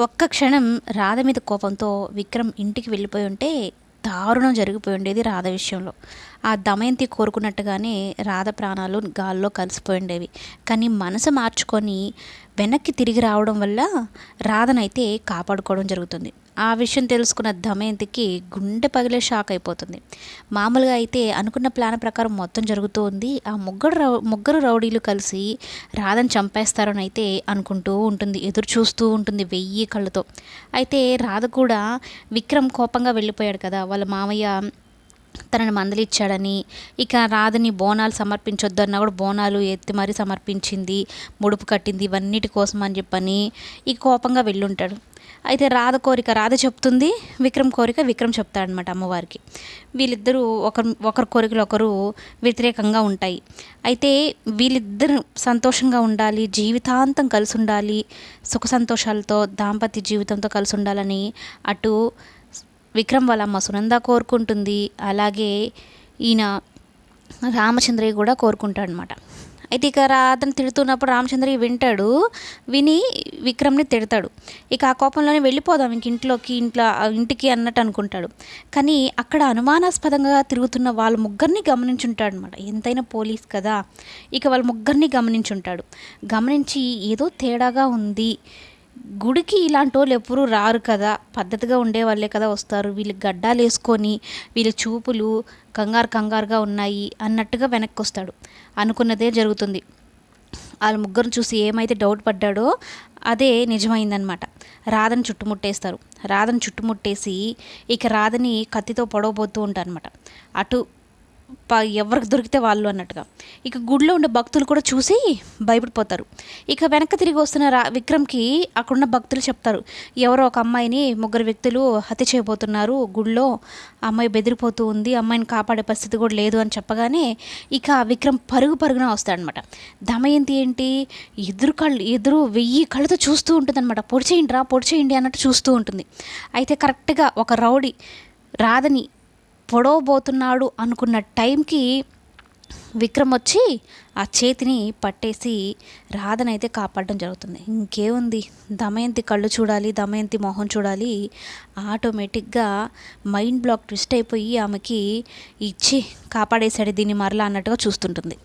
ఒక్క క్షణం రాధ మీద కోపంతో విక్రమ్ ఇంటికి వెళ్ళిపోయి ఉంటే దారుణం జరిగిపోయి ఉండేది రాధ విషయంలో. ఆ దమయంతి కోరుకున్నట్టుగానే రాధ ప్రాణాలు గాల్లో కలిసిపోయి ఉండేవి. కానీ మనసు మార్చుకొని వెనక్కి తిరిగి రావడం వల్ల రాధనైతే కాపాడుకోవడం జరుగుతుంది. ఆ విషయం తెలుసుకున్న దమయంతికి గుండె పగిలే షాక్ అయిపోతుంది. మామూలుగా అయితే అనుకున్న ప్లాన్ ప్రకారం మొత్తం జరుగుతూ ఉంది. ఆ ముగ్గురు రౌడీలు కలిసి రాధను చంపేస్తారని అయితే అనుకుంటూ ఉంటుంది, ఎదురు చూస్తూ ఉంటుంది 1000 కళ్ళతో. అయితే రాధ కూడా విక్రమ్ కోపంగా వెళ్ళిపోయాడు కదా, వాళ్ళ మామయ్య తనని మందలిచ్చాడని, ఇక రాధని బోనాలు సమర్పించొద్దు అన్నా కూడా బోనాలు ఎత్తి మరీ సమర్పించింది, ముడుపు కట్టింది, ఇవన్నిటి కోసం అని చెప్పని ఈ కోపంగా వెళ్ళుంటాడు. అయితే రాధ కోరిక రాధ చెప్తుంది, విక్రమ్ కోరిక విక్రమ్ చెప్తాడనమాట అమ్మవారికి. వీళ్ళిద్దరూ ఒకరి కోరికలు ఒకరు వ్యతిరేకంగా ఉంటాయి. అయితే వీళ్ళిద్దరు సంతోషంగా ఉండాలి, జీవితాంతం కలిసి ఉండాలి, సుఖ సంతోషాలతో దాంపత్య జీవితంతో కలిసి ఉండాలని అటు విక్రమ్ వాళ్ళ అమ్మ సునంద కోరుకుంటుంది, అలాగే ఈయన రామచంద్రయ్య కూడా కోరుకుంటాడు అనమాట. అయితే ఇక రాధను తిడుతున్నప్పుడు రామచంద్రయ్య వింటాడు, విని విక్రమ్ని తిడతాడు. ఇక ఆ కోపంలోనే వెళ్ళిపోదాం ఇంక ఇంటికి అన్నట్టు అనుకుంటాడు. కానీ అక్కడ అనుమానాస్పదంగా తిరుగుతున్న వాళ్ళ ముగ్గురిని గమనించుంటాడు అనమాట. ఎంతైనా పోలీస్ కదా, ఇక వాళ్ళ ముగ్గురిని గమనించుంటాడు. గమనించి ఏదో తేడాగా ఉంది, గుడికి ఇలాంటి వాళ్ళు ఎప్పుడూ రారు కదా, పద్ధతిగా ఉండేవాళ్ళే కదా వస్తారు, వీళ్ళు గడ్డాలు వేసుకొని వీళ్ళ చూపులు కంగారుగా ఉన్నాయి అన్నట్టుగా వెనక్కి వస్తాడు. అనుకున్నదే జరుగుతుంది. వాళ్ళ ముగ్గురు చూసి ఏమైతే డౌట్ పడ్డాడో అదే నిజమైందనమాట. రాధని చుట్టుముట్టేస్తారు. రాధని చుట్టుముట్టేసి ఇక రాధని కత్తితో పొడవబోతూ ఉంటారు అనమాట. అటు ఎవరికి దొరికితే వాళ్ళు అన్నట్టుగా. ఇక గుడిలో ఉండే భక్తులు కూడా చూసి భయపడిపోతారు. ఇక వెనక్కి తిరిగి వస్తున్న విక్రమ్కి అక్కడున్న భక్తులు చెప్తారు, ఎవరో ఒక అమ్మాయిని 3 వ్యక్తులు హత్య చేయబోతున్నారు గుడిలో, అమ్మాయి బెదిరిపోతూ ఉంది, అమ్మాయిని కాపాడే పరిస్థితి కూడా లేదు అని చెప్పగానే ఇక విక్రమ్ పరుగున వస్తాడనమాట. దమయంతి ఏంటి ఎదురు 1000 కళ్ళతో చూస్తూ ఉంటుంది అనమాట. పొడి చేయండి అన్నట్టు చూస్తూ ఉంటుంది. అయితే కరెక్ట్గా ఒక రౌడీ రాధని పొడవబోతున్నాడు అనుకున్న టైంకి విక్రమ్ వచ్చి ఆ చేతిని పట్టేసి రాధనైతే కాపాడడం జరుగుతుంది. ఇంకేముంది, దమయంతి కళ్ళు చూడాలి, దమయంతి మొహం చూడాలి, ఆటోమేటిక్గా మైండ్ బ్లాక్ ట్విస్ట్ అయిపోయి ఆమెకి ఇచ్చి కాపాడేశాడు దీన్ని మరలా అన్నట్టుగా చూస్తుంటుంది.